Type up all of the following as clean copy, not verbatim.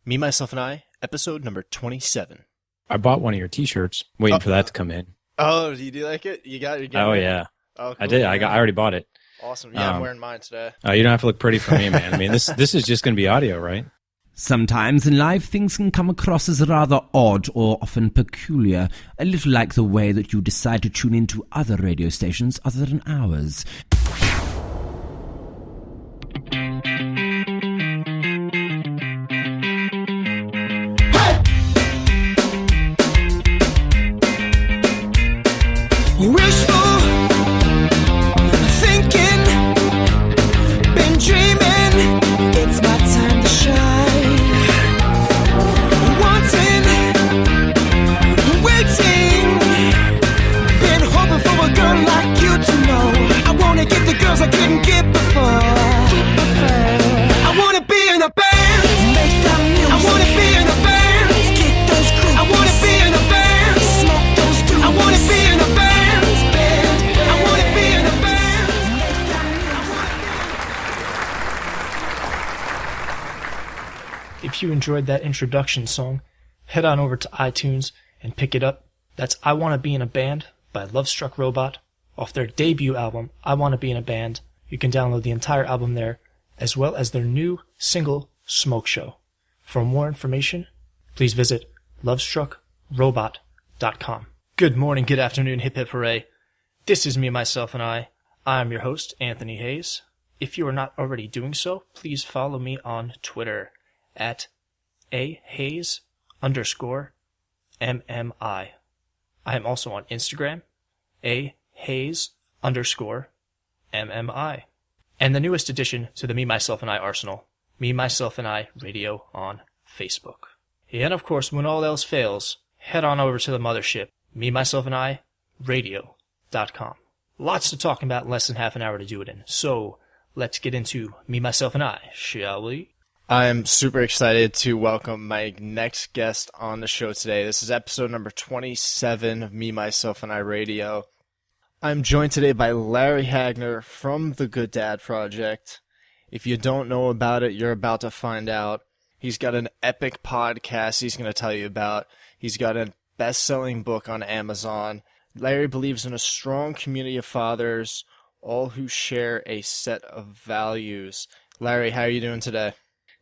Me, Myself, and I, episode number 27. I bought one of your T-shirts, waiting for that to come in. Oh, do you like it? You got it? Oh, yeah. Oh, cool. I did. I already bought it. Awesome. Yeah, I'm wearing mine today. You don't have to look pretty for me, man. I mean, this is just going to be audio, right? Sometimes in life, things can come across as rather odd or often peculiar, a little like the way that you decide to tune into other radio stations other than ours. Wishful thinking, been dreaming, it's my time to shine. Wanting, waiting, been hoping for a girl like you to know. I wanna get the girls I couldn't get before. I wanna be in a band, make that music. I wanna be in a band, get those grooves. I wanna be in a band, smoke those dudes. I wanna be in a band. If you enjoyed that introduction song, head on over to iTunes and pick it up. That's I Wanna Be in a Band by Lovestruck Robot off their debut album, I Wanna Be in a Band. You can download the entire album there, as well as their new single, Smoke Show. For more information, please visit lovestruckrobot.com. Good morning, good afternoon, hip hip hooray. This is Me, Myself, and I. I'm your host, Anthony Hayes. If you are not already doing so, please follow me on Twitter at @ahayes_MMI. I am also on Instagram, @ahayes_MMI. And the newest addition to the Me, Myself, and I arsenal, Me, Myself, and I Radio on Facebook. And of course, when all else fails, head on over to the mothership, Me, Myself, and I Radio.com. Lots to talk about in less than half an hour to do it in. So let's get into Me, Myself, and I, shall we? I'm super excited to welcome my next guest on the show today. This is episode number 27 of Me, Myself, and I Radio. I'm joined today by Larry Hagner from the Good Dad Project. If you don't know about it, you're about to find out. He's got an epic podcast he's going to tell you about. He's got a best-selling book on Amazon. Larry believes in a strong community of fathers, all who share a set of values. Larry, how are you doing today?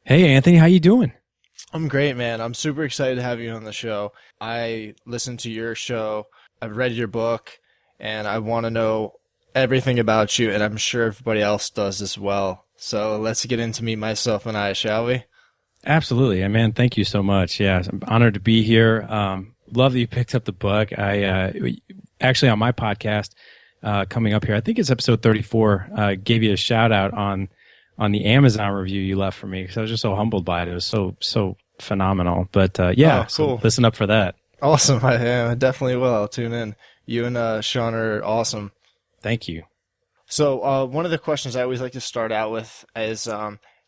Hey, Anthony, how you doing? I'm great, man. I'm super excited to have you on the show. I listened to your show, I've read your book, and I want to know everything about you, and I'm sure everybody else does as well. So let's get into Me, Myself, and I, shall we? Absolutely. Man, thank you so much. Yeah, I'm honored to be here. Love that you picked up the book. I actually, on my podcast coming up here, I think it's episode 34, gave you a shout out on the Amazon review you left for me, because I was just so humbled by it. It was so phenomenal. But yeah, cool. So listen up for that. Awesome. I definitely will. I'll tune in. You and Sean are awesome. Thank you. So one of the questions I always like to start out with is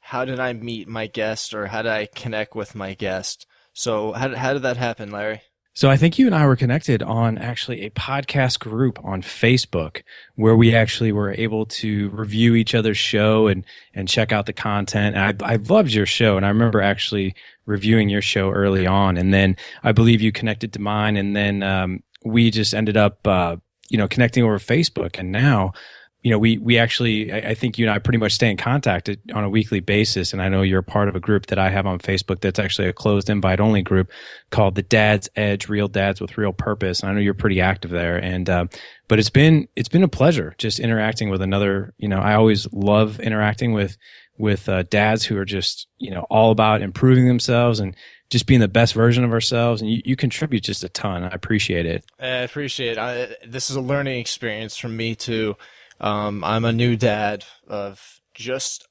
how did I meet my guest, or how did I connect with my guest? So how did that happen, Larry? So I think you and I were connected on actually a podcast group on Facebook, where we actually were able to review each other's show and check out the content. And I loved your show, and I remember actually reviewing your show early on. And then I believe you connected to mine, and then we just ended up connecting over Facebook. And now, we actually, I think you and I pretty much stay in contact on a weekly basis. And I know you're a part of a group that I have on Facebook that's actually a closed invite only group called the Dad's Edge, Real Dads with Real Purpose. And I know you're pretty active there. And, but it's been a pleasure just interacting with another, I always love interacting with dads who are just, all about improving themselves and just being the best version of ourselves. And you contribute just a ton. I appreciate it. I appreciate it. This is a learning experience for me too. I'm a new dad of just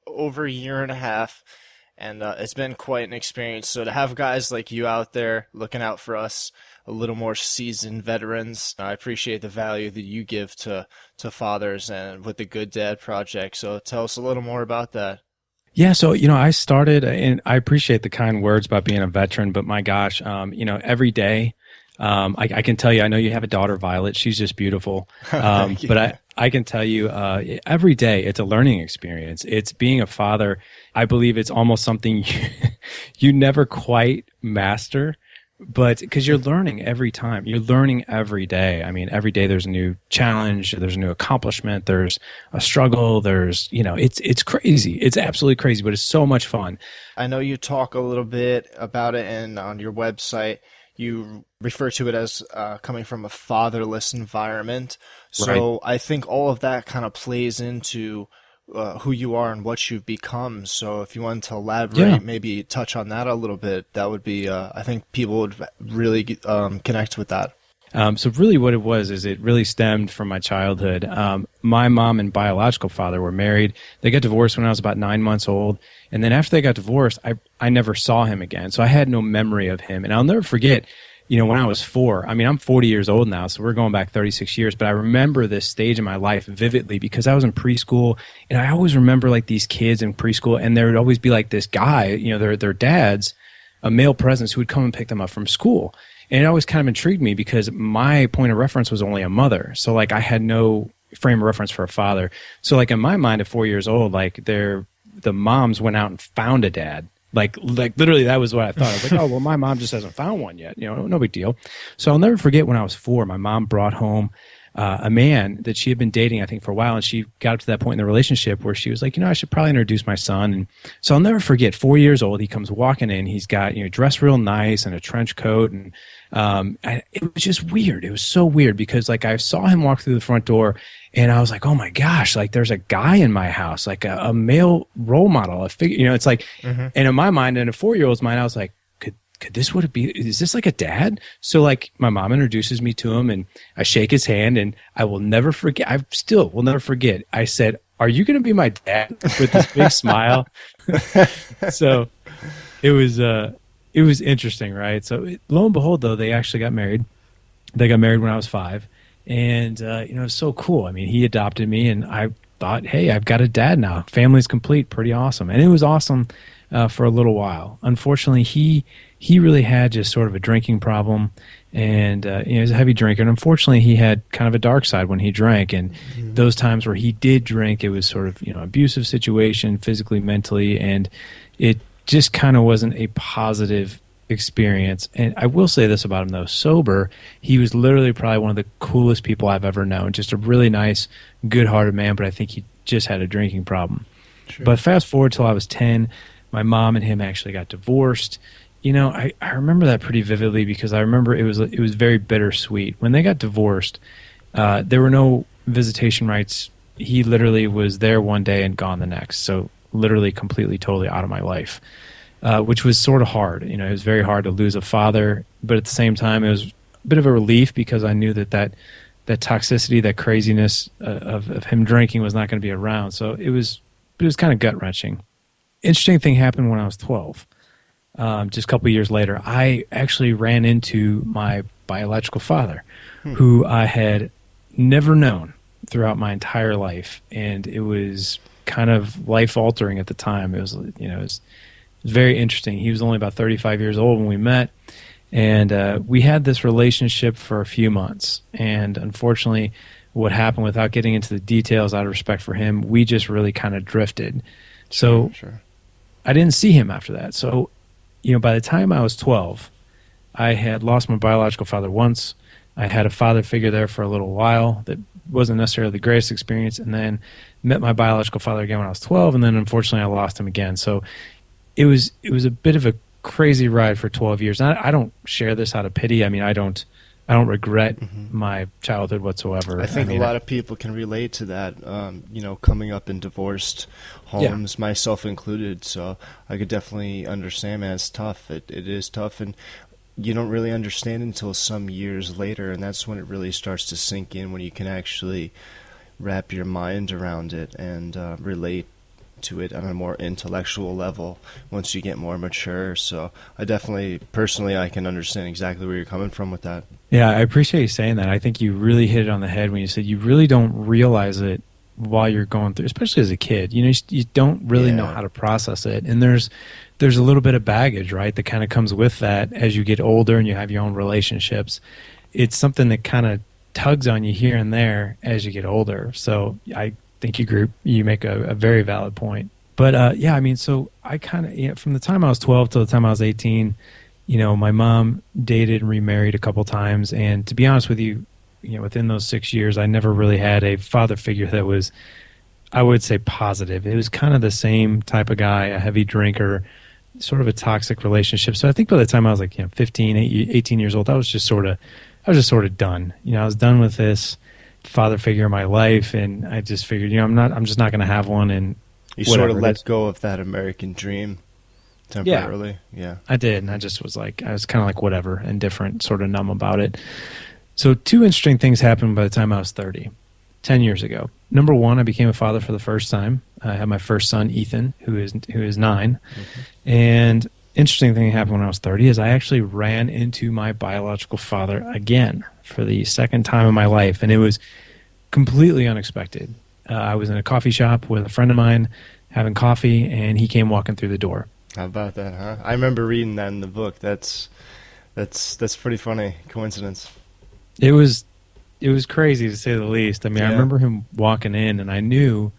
over a year and a half, and it's been quite an experience. So to have guys like you out there looking out for us, a little more seasoned veterans, I appreciate the value that you give to fathers and with the Good Dad Project. So tell us a little more about that. Yeah, so, I started, and I appreciate the kind words about being a veteran, but my gosh, every day, I can tell you, I know you have a daughter, Violet. She's just beautiful. But I can tell you, every day it's a learning experience. It's being a father I believe it's almost something you never quite master, but because you're learning every time. You're learning every day. I mean, every day there's a new challenge, there's a new accomplishment, there's a struggle, there's, it's crazy. It's absolutely crazy, but it's so much fun. I know you talk a little bit about it, and on your website, you refer to it as coming from a fatherless environment. So I think all of that kind of plays into who you are and what you've become. So if you wanted to elaborate, maybe touch on that a little bit, that would be, I think people would really connect with that. So really what it was is it really stemmed from my childhood. My mom and biological father were married. They got divorced when I was about 9 months old. And then after they got divorced, I never saw him again. So I had no memory of him. And I'll never forget, when I was 4, I mean, I'm 40 years old now, so we're going back 36 years, but I remember this stage in my life vividly because I was in preschool, and I always remember like these kids in preschool, and there would always be like this guy, their dads, a male presence who would come and pick them up from school. And it always kind of intrigued me because my point of reference was only a mother. So like I had no frame of reference for a father. So like in my mind at 4 years old, like the moms went out and found a dad. Like literally that was what I thought. I was like, oh, well, my mom just hasn't found one yet. No big deal. So I'll never forget when I was 4, my mom brought home a man that she had been dating, I think, for a while. And she got up to that point in the relationship where she was like, I should probably introduce my son. And so I'll never forget, 4 years old, he comes walking in. He's got, dressed real nice and a trench coat. And it was just weird. It was so weird because like I saw him walk through the front door and I was like, oh my gosh, like there's a guy in my house, like a male role model, a figure, it's like, and in my mind, in a 4-year-old's mind, I was like, could this would it be? Is this like a dad? So like my mom introduces me to him and I shake his hand and I will never forget. I still will never forget. I said, are you going to be my dad? With this big smile. So it was interesting, right? So lo and behold, though, they actually got married. They got married when I was 5. And, it was so cool. I mean, he adopted me and I thought, hey, I've got a dad now. Family's complete. Pretty awesome. And it was awesome for a little while. Unfortunately, he really had just sort of a drinking problem and, he was a heavy drinker. And unfortunately, he had kind of a dark side when he drank. And those times where he did drink, it was sort of, abusive situation, physically, mentally. And it just kind of wasn't a positive experience. And I will say this about him, though. Sober, he was literally probably one of the coolest people I've ever known. Just a really nice, good-hearted man, but I think he just had a drinking problem. Sure. But fast forward till I was 10, my mom and him actually got divorced. I remember that pretty vividly because I remember it was very bittersweet. When they got divorced, there were no visitation rights. He literally was there one day and gone the next. So literally completely, totally out of my life. Which was sort of hard. It was very hard to lose a father, but at the same time, it was a bit of a relief because I knew that toxicity, that craziness of him drinking was not going to be around. So it was kind of gut wrenching. Interesting thing happened when I was 12. Just a couple of years later, I actually ran into my biological father, who I had never known throughout my entire life, and it was kind of life altering at the time. It was it was very interesting. He was only about 35 years old when we met, and we had this relationship for a few months. And unfortunately, what happened, without getting into the details out of respect for him, we just really kind of drifted. So sure. I didn't see him after that. So, by the time I was 12, I had lost my biological father once. I had a father figure there for a little while that wasn't necessarily the greatest experience, and then met my biological father again when I was 12, and then unfortunately I lost him again. So it was a bit of a crazy ride for 12 years. And I don't share this out of pity. I mean, I don't regret my childhood whatsoever. I think a lot of people can relate to that, coming up in divorced homes, myself included. So I could definitely understand, man. It's tough. It is tough. And you don't really understand until some years later. And that's when it really starts to sink in, when you can actually wrap your mind around it and relate to it on a more intellectual level once you get more mature. So I definitely, personally, I can understand exactly where you're coming from with that. Yeah, I appreciate you saying that. I think you really hit it on the head when you said you really don't realize it while you're going through, especially as a kid. You don't really know how to process it. And there's a little bit of baggage, right, that kind of comes with that as you get older and you have your own relationships. It's something that kind of tugs on you here and there as you get older. So I think you make a very valid point. But yeah, I mean, so I kind of, from the time I was 12 till the time I was 18, my mom dated and remarried a couple times. And to be honest with you, within those 6 years, I never really had a father figure that was, I would say, positive. It was kind of the same type of guy, a heavy drinker, sort of a toxic relationship. So I think by the time I was like 15, 18 years old, I was just sort of done. I was done with this father figure in my life, and I just figured, I'm just not going to have one. And you sort of let go of that American dream temporarily. Yeah, I did, and I just was like, I was kind of like whatever, indifferent, sort of numb about it. So 2 interesting things happened by the time I was 30, 10 years ago. Number one, I became a father for the first time. I had my first son, Ethan, who is 9. Mm-hmm. And interesting thing that happened when I was 30 is I actually ran into my biological father again for the second time in my life, and it was completely unexpected. I was in a coffee shop with a friend of mine having coffee, and he came walking through the door. How about that, huh? I remember reading that in the book. That's pretty funny coincidence. It was crazy, to say the least. I mean, yeah. I remember him walking in, and I knew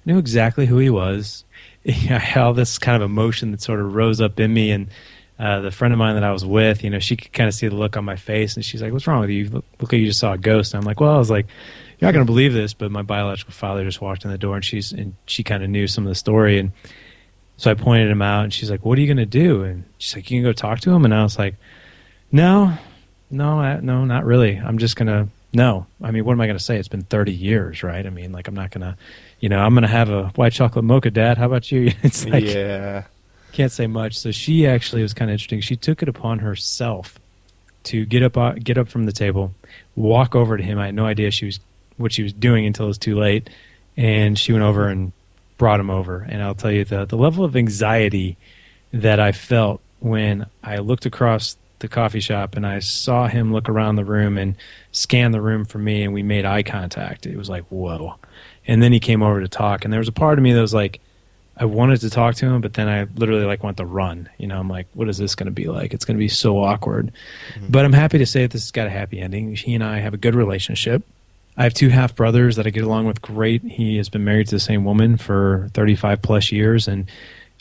exactly who he was. I had all this kind of emotion that sort of rose up in me, and the friend of mine that I was with, she could kind of see the look on my face, and she's like, "What's wrong with you? Look like you just saw a ghost." And I'm like, "Well," I was like, "You're not going to believe this, but my biological father just walked in the door, and she kind of knew some of the story." And so I pointed him out, and she's like, "What are you going to do?" And she's like, "You can go talk to him." And I was like, No, not really. I'm just going to, no. I mean, what am I going to say? It's been 30 years, right? I mean, like, I'm not going to, I'm going to have a white chocolate mocha, Dad. How about you? It's like, yeah. Can't say much. So she actually was kind of interesting. She took it upon herself to get up from the table, walk over to him. I had no idea what she was doing until it was too late. And she went over and brought him over. And I'll tell you, the level of anxiety that I felt when I looked across the coffee shop and I saw him look around the room and scan the room for me, and we made eye contact. It was like, whoa. And then he came over to talk, and there was a part of me that was like, I wanted to talk to him, but then I literally went to run. I'm like, what is this going to be like? It's going to be so awkward. Mm-hmm. But I'm happy to say that this has got a happy ending. He and I have a good relationship. I have 2 half brothers that I get along with great. He has been married to the same woman for 35 plus years, and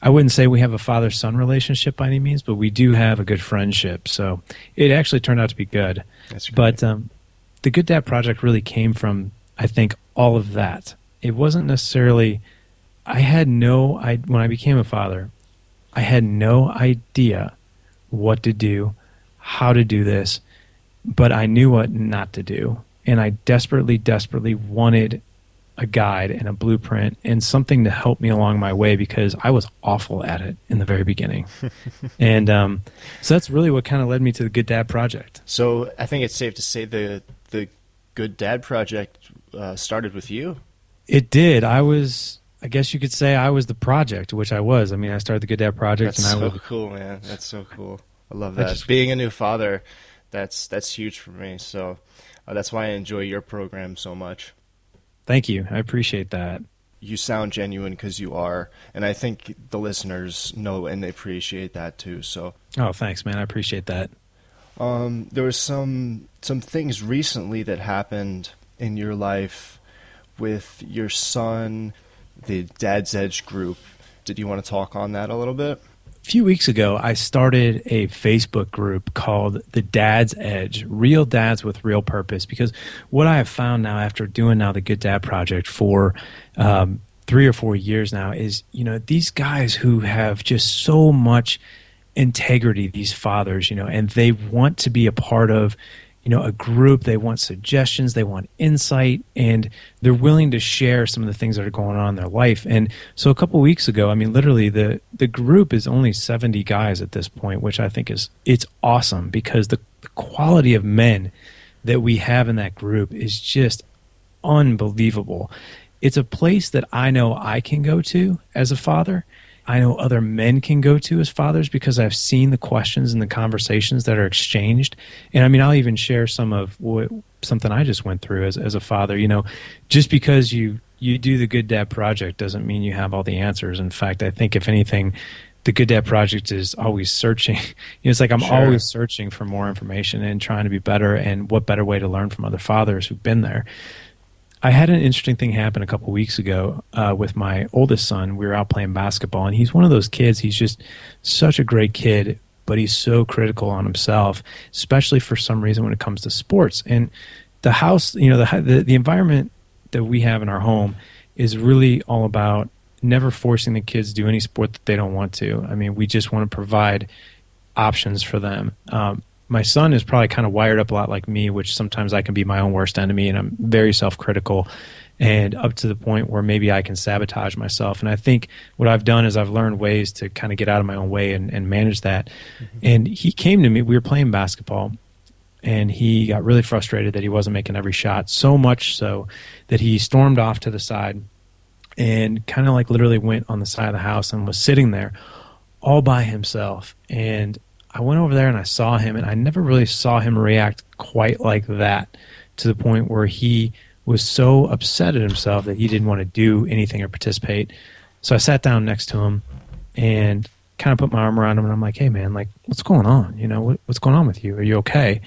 I wouldn't say we have a father-son relationship by any means, but we do have a good friendship. So it actually turned out to be good. That's great. But the Good Dad Project really came from, I think, all of that. It wasn't necessarily, when I became a father, I had no idea what to do, how to do this, but I knew what not to do. And I desperately, desperately wanted a guide and a blueprint and something to help me along my way, because I was awful at it in the very beginning. And so that's really what kind of led me to the Good Dad Project. So I think it's safe to say the Good Dad Project started with you. It did. I guess you could say I was the project, which I was. I mean, I started the Good Dad Project. That's so cool, man. That's so cool. I love that. Being a new father, that's huge for me. So that's why I enjoy your program so much. Thank you. I appreciate that. You sound genuine, because you are, and I think the listeners know and they appreciate that too. So. Oh, thanks, man. I appreciate that. There was some things recently that happened in your life with your son, the Dad's Edge group. Did you want to talk on that a little bit? A few weeks ago, I started a Facebook group called The Dad's Edge, Real Dads with Real Purpose, because what I have found now after doing the Good Dad Project for 3 or 4 years now is, these guys who have just so much integrity, these fathers, and they want to be a part of, a group. They want suggestions, they want insight, and they're willing to share some of the things that are going on in their life. And so a couple of weeks ago, I mean, literally the group is only 70 guys at this point, which I think it's awesome, because the quality of men that we have in that group is just unbelievable. It's a place that I know I can go to as a father. I know other men can go to as fathers, because I've seen the questions and the conversations that are exchanged. And I mean, I'll even share something I just went through as a father. Just because you do the Good Dad Project doesn't mean you have all the answers. In fact, I think if anything, the Good Dad Project is always searching. It's like I'm always searching for more information and trying to be better, and what better way to learn from other fathers who've been there. I had an interesting thing happen a couple weeks ago with my oldest son. We were out playing basketball, and he's one of those kids. He's just such a great kid, but he's so critical on himself, especially for some reason when it comes to sports. And the house, you know, the environment that we have in our home is really all about never forcing the kids to do any sport that they don't want to. I mean, we just want to provide options for them. My son is probably kind of wired up a lot like me, which sometimes I can be my own worst enemy, and I'm very self-critical, and up to the point where maybe I can sabotage myself. And I think what I've done is I've learned ways to kind of get out of my own way and manage that. Mm-hmm. And he came to me, we were playing basketball, and he got really frustrated that he wasn't making every shot, so much so that he stormed off to the side and kind of like literally went on the side of the house and was sitting there all by himself. And I went over there and I saw him, and I never really saw him react quite like that, to the point where he was so upset at himself that he didn't want to do anything or participate. So I sat down next to him and kind of put my arm around him, and I'm like, hey man, like, what's going on? You know, what's going on with you? Are you okay?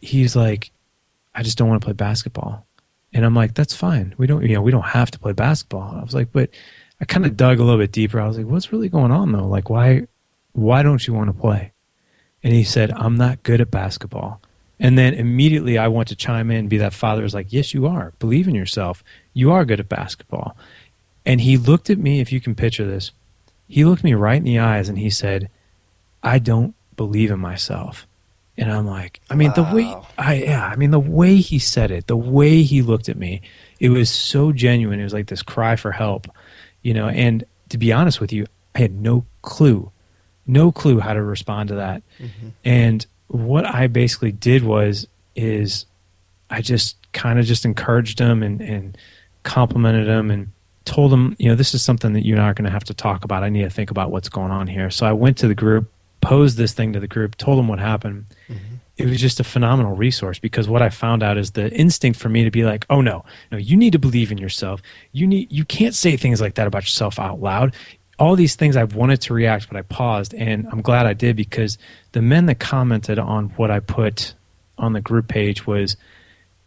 He's like, I just don't want to play basketball. And I'm like, that's fine. We don't have to play basketball. I was like, but I kind of dug a little bit deeper. I was like, what's really going on though? Like, why don't you want to play? And he said, I'm not good at basketball. And then immediately I want to chime in and be that father who's like, yes, you are. Believe in yourself. You are good at basketball. And he looked at me, if you can picture this, he looked me right in the eyes and he said, I don't believe in myself. And I'm like, I mean, wow. The way he said it, the way he looked at me, it was so genuine. It was like this cry for help, you know, and to be honest with you, I had no clue how to respond to that. Mm-hmm. And what I basically did is I just kind of just encouraged him and complimented him and told him, you know, this is something that you and I are going to have to talk about. I need to think about what's going on here. So I went to the group, posed this thing to the group, told them what happened. Mm-hmm. It was just a phenomenal resource, because what I found out is the instinct for me to be like, oh no, you need to believe in yourself. You can't say things like that about yourself out loud. All these things I wanted to react, but I paused, and I'm glad I did, because the men that commented on what I put on the group page was,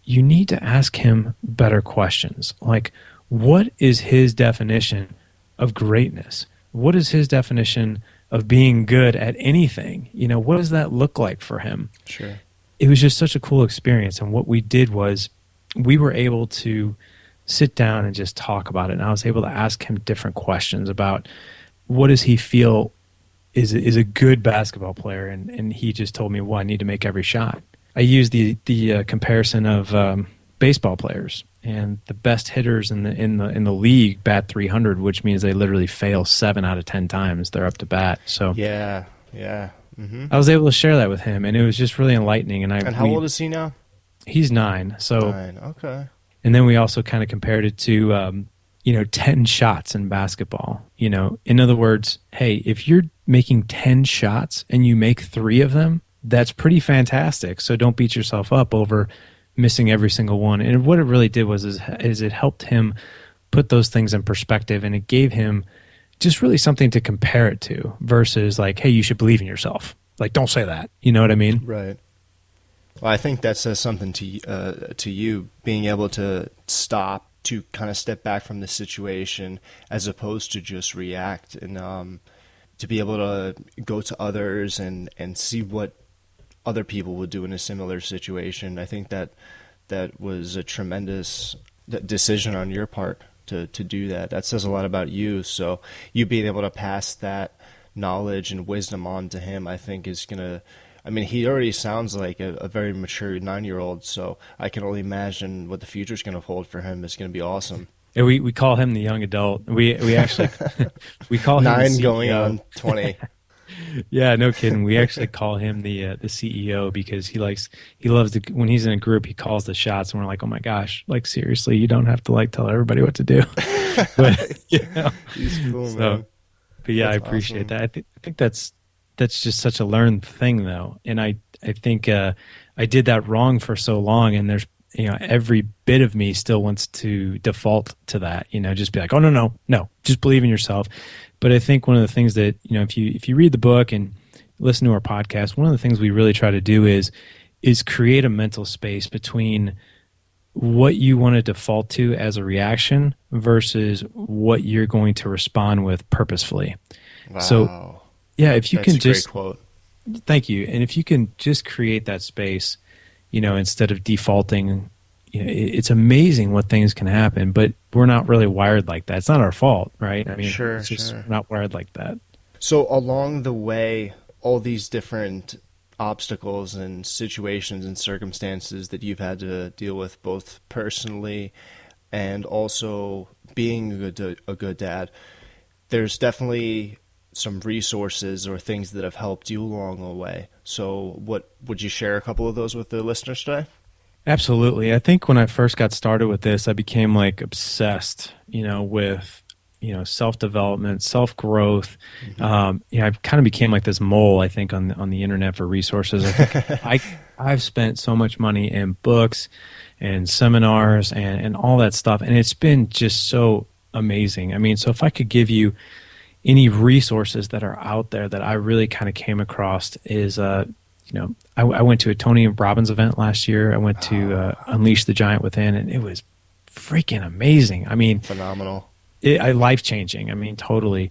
you need to ask him better questions. Like, what is his definition of greatness? What is his definition of being good at anything? You know, what does that look like for him? Sure. It was just such a cool experience. And what we did was we were able to sit down and just talk about it. And I was able to ask him different questions about what does he feel is a good basketball player. And he just told me, well, I need to make every shot. I used the comparison of baseball players, and the best hitters in the league bat 300, which means they literally fail 7 out of 10 times they're up to bat. So yeah. Mm-hmm. I was able to share that with him, and it was just really enlightening. And how old is he now? He's 9. So 9. Okay. And then we also kind of compared it to 10 shots in basketball. You know, in other words, hey, if you're making 10 shots and you make 3 of them, that's pretty fantastic. So don't beat yourself up over missing every single one. And what it really did was it helped him put those things in perspective, and it gave him just really something to compare it to, versus like, hey, you should believe in yourself. Like, don't say that. You know what I mean? Right. Well, I think that says something to you, being able to stop, to kind of step back from the situation as opposed to just react, and to be able to go to others and see what other people would do in a similar situation. I think that was a tremendous decision on your part to do that. That says a lot about you. So you being able to pass that knowledge and wisdom on to him, I think is going to, I mean, he already sounds like a very mature 9-year-old, so I can only imagine what the future's going to hold for him. It's going to be awesome. Yeah, we call him the young adult. We actually we call him 9 going on 20. Yeah, no kidding. We actually call him the CEO, because he loves to, when he's in a group, he calls the shots, and we're like, oh my gosh, like seriously, you don't have to like tell everybody what to do. But he's cool, so, man. But yeah, That's I appreciate awesome. that. I think that's just such a learned thing, though, and I think I did that wrong for so long, and there's, every bit of me still wants to default to that, just be like, oh no, just believe in yourself. But I think one of the things that, if you read the book and listen to our podcast, one of the things we really try to do is create a mental space between what you want to default to as a reaction versus what you're going to respond with purposefully. Wow. So, yeah, if you That's can a just great quote. thank you, and if you can just create that space, instead of defaulting, it's amazing what things can happen. But we're not really wired like that. It's not our fault, right? I mean, Sure, it's just sure. we're not wired like that. So along the way, all these different obstacles and situations and circumstances that you've had to deal with, both personally and also being a good dad, there's definitely some resources or things that have helped you along the way. So what would you share a couple of those with the listeners today? Absolutely. I think when I first got started with this, I became like obsessed, with self-development, self-growth. I kind of became like this mole, I think, on the internet for resources. I think I've spent so much money in books and seminars and all that stuff, and it's been just so amazing. I mean, so if I could give you any resources that are out there that I really kind of came across is, I went to a Tony Robbins event last year. I went to Unleash the Giant Within, and it was freaking amazing. I mean, Phenomenal. Life-changing. I mean, totally.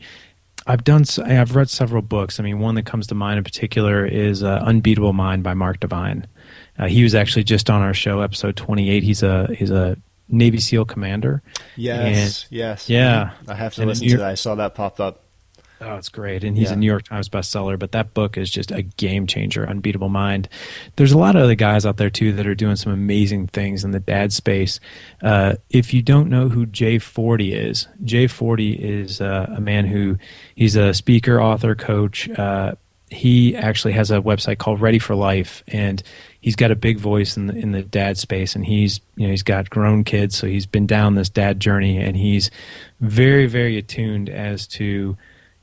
I've read several books. I mean, one that comes to mind in particular is Unbeatable Mind by Mark Divine. He was actually just on our show, episode 28. He's a Navy SEAL commander. Yes, yes. Yeah. I have to listen to that. I saw that popped up. Oh, it's great. And he's a New York Times bestseller, but that book is just a game changer, Unbeatable Mind. There's a lot of other guys out there, too, that are doing some amazing things in the dad space. If you don't know who Jay Forty is, Jay Forty is a man he's a speaker, author, coach. He actually has a website called Ready for Life, and he's got a big voice in the dad space, and he's got grown kids, so he's been down this dad journey, and he's very, very attuned as to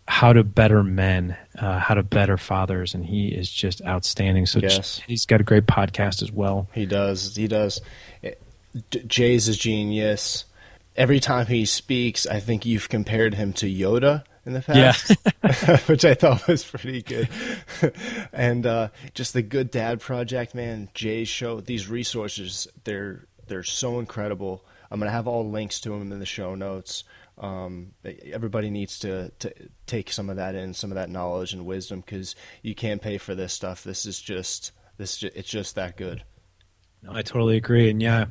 how to better men, how to better fathers, and he is just outstanding. So he's got a great podcast as well. He does. Jay's a genius. Every time he speaks, I think you've compared him to Yoda in the past, which I thought was pretty good. And just the Good Dad Project, man, Jay's show, these resources, they're so incredible. I'm going to have all links to them in the show notes. Everybody needs to take some of that in, some of that knowledge and wisdom, because you can't pay for this stuff. It's just that good. No, I totally agree. And yeah,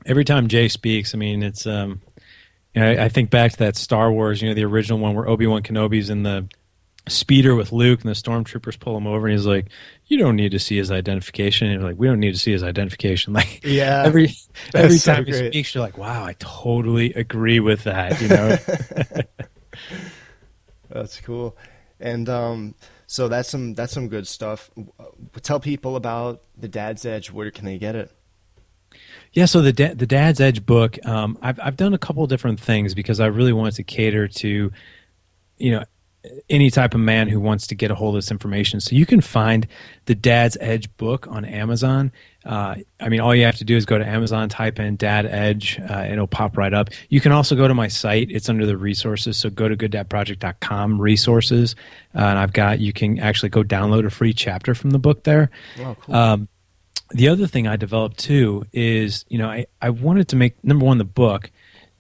every time Jay speaks, I mean, it's I think back to that Star Wars, the original one where Obi-Wan Kenobi's in the speeder with Luke and the stormtroopers pull him over and he's like, you don't need to see his identification. And you're like, we don't need to see his identification. Like, every time he speaks, you're like, wow, I totally agree with that. That's cool. And so that's some good stuff. Tell people about the Dad's Edge. Where can they get it? Yeah, so the Dad's Edge book, I've done a couple of different things because I really wanted to cater to, any type of man who wants to get a hold of this information. So you can find the Dad's Edge book on Amazon. All you have to do is go to Amazon, type in Dad Edge, and it'll pop right up. You can also go to my site. It's under the resources. So go to gooddadproject.com resources. And you can actually go download a free chapter from the book there. Oh, cool. The other thing I developed too is, I wanted to make, number one, the book.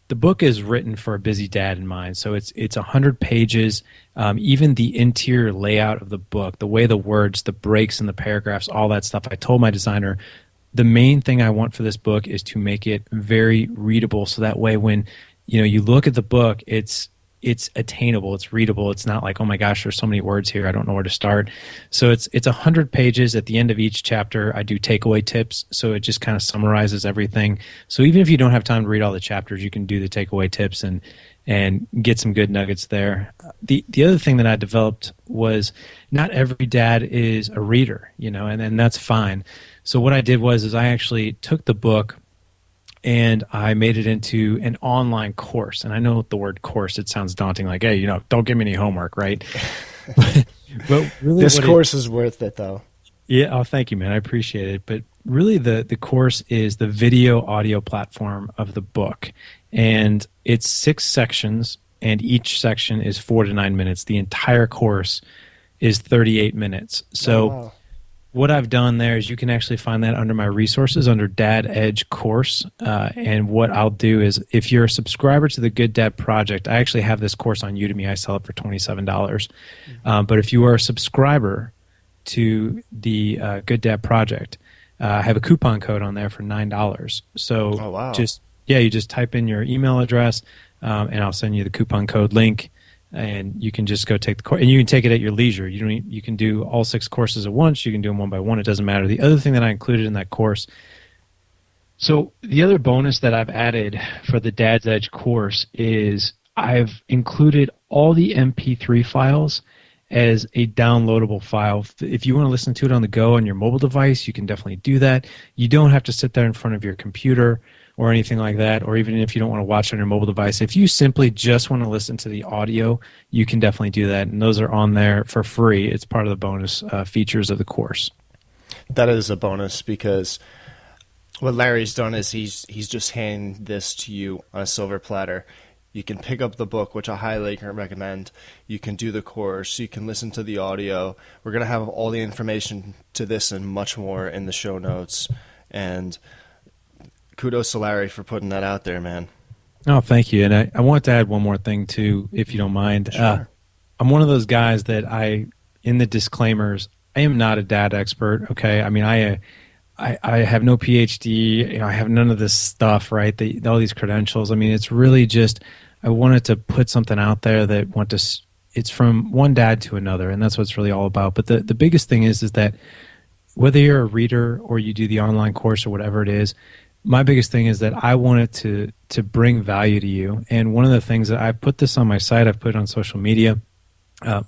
The book is written for a busy dad in mind, so it's 100 pages. Even the interior layout of the book, the way the words, the breaks and the paragraphs, all that stuff. I told my designer, the main thing I want for this book is to make it very readable, so that way when you look at the book, it's attainable, it's readable. It's not like, oh my gosh, there's so many words here, I don't know where to start. So it's 100 pages. At the end of each chapter, I do takeaway tips, so it just kind of summarizes everything. So even if you don't have time to read all the chapters, you can do the takeaway tips and get some good nuggets there. The other thing that I developed was not every dad is a reader, and that's fine. So what I did was I actually took the book and I made it into an online course. And I know the word course, it sounds daunting, like, hey, don't give me any homework, right? but really this course is worth it, though. Yeah, oh, thank you, man. I appreciate it. But really the course is the video audio platform of the book. And it's 6 sections, and each section is 4 to 9 minutes. The entire course is 38 minutes. So what I've done there is you can actually find that under my resources under Dad Edge course. And what I'll do is if you're a subscriber to the Good Dad Project, I actually have this course on Udemy. I sell it for $27. But if you are a subscriber to the Good Dad Project, I have a coupon code on there for $9. So you just type in your email address and I'll send you the coupon code link. And you can just go take the course, and you can take it at your leisure. You can do all 6 courses at once. You can do them one by one. It doesn't matter. The other thing that I included in that course, so the other bonus that I've added for the Dad's Edge course is I've included all the MP3 files as a downloadable file. If you want to listen to it on the go on your mobile device, you can definitely do that. You don't have to sit there in front of your computer or anything like that, or even if you don't want to watch on your mobile device. If you simply just want to listen to the audio, you can definitely do that, and those are on there for free. It's part of the bonus features of the course. That is a bonus because what Larry's done is he's just handing this to you on a silver platter. You can pick up the book, which I highly recommend. You can do the course. You can listen to the audio. We're going to have all the information to this and much more in the show notes, and kudos to Larry for putting that out there, man. Oh, thank you. And I want to add one more thing, too, if you don't mind. Sure. I'm one of those guys that in the disclaimers, I am not a dad expert, okay? I mean, I have no PhD. I have none of this stuff, right? All these credentials. I mean, it's really just I wanted to put something out there that it's from one dad to another, and that's what it's really all about. But the biggest thing is that whether you're a reader or you do the online course or whatever it is, my biggest thing is that I wanted to bring value to you. And one of the things that I put this on my site, I've put it on social media,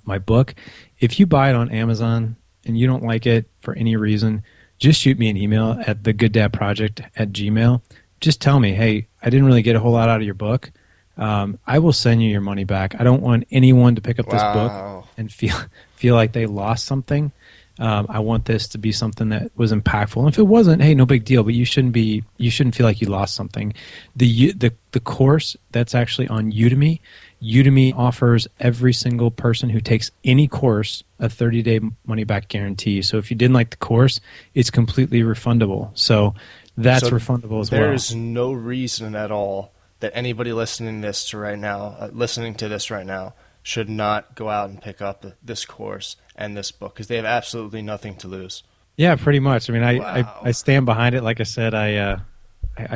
my book. If you buy it on Amazon and you don't like it for any reason, just shoot me an email at thegooddadproject@gmail. Just tell me, hey, I didn't really get a whole lot out of your book. I will send you your money back. I don't want anyone to pick up this book and feel like they lost something. I want this to be something that was impactful. And if it wasn't, hey, no big deal. But you shouldn't feel like you lost something. The course that's actually on Udemy. Udemy offers every single person who takes any course a 30-day money-back guarantee. So if you didn't like the course, it's completely refundable. So that's refundable as well. There's no reason at all that anybody listening to this right now should not go out and pick up this course and this book because they have absolutely nothing to lose. Yeah, pretty much. I mean, I stand behind it. Like I said, I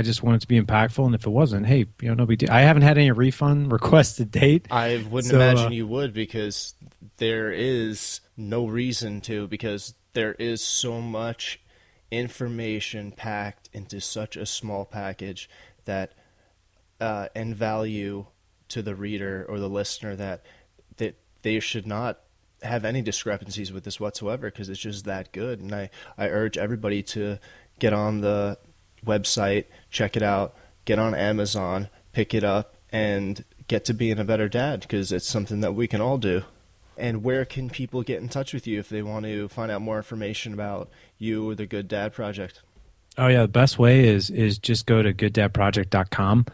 just want it to be impactful, and if it wasn't, hey, no big deal. I haven't had any refund requests to date. I wouldn't imagine you would because there is no reason to because there is so much information packed into such a small package that and value to the reader or the listener that they should not have any discrepancies with this whatsoever because it's just that good. And I urge everybody to get on the website, check it out, get on Amazon, pick it up, and get to being a better dad because it's something that we can all do. And where can people get in touch with you if they want to find out more information about you or the Good Dad Project? Oh, yeah. The best way is just go to gooddadproject.com.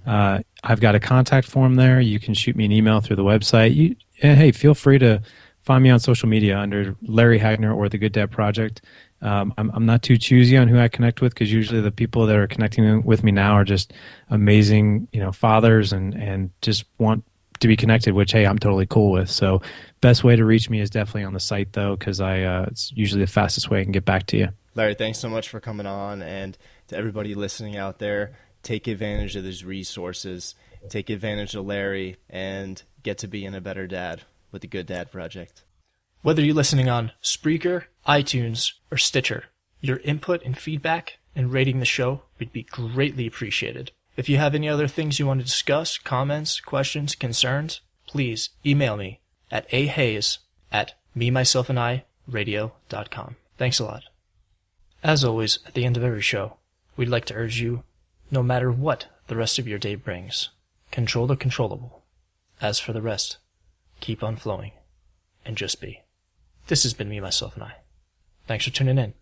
I've got a contact form there. You can shoot me an email through the website. And hey, feel free to find me on social media under Larry Hagner or the Good Dad Project. I'm not too choosy on who I connect with because usually the people that are connecting with me now are just amazing, fathers and just want to be connected, which, hey, I'm totally cool with. So best way to reach me is definitely on the site, though, because it's usually the fastest way I can get back to you. Larry, thanks so much for coming on. And to everybody listening out there, take advantage of these resources. Take advantage of Larry and get to being a better dad with the Good Dad Project. Whether you're listening on Spreaker, iTunes, or Stitcher, your input and feedback and rating the show would be greatly appreciated. If you have any other things you want to discuss, comments, questions, concerns, please email me at ahayes@memyselfandradio.com. Thanks a lot. As always, at the end of every show, we'd like to urge you, no matter what the rest of your day brings, control the controllable. As for the rest, keep on flowing and just be. This has been Me, Myself, and I. Thanks for tuning in.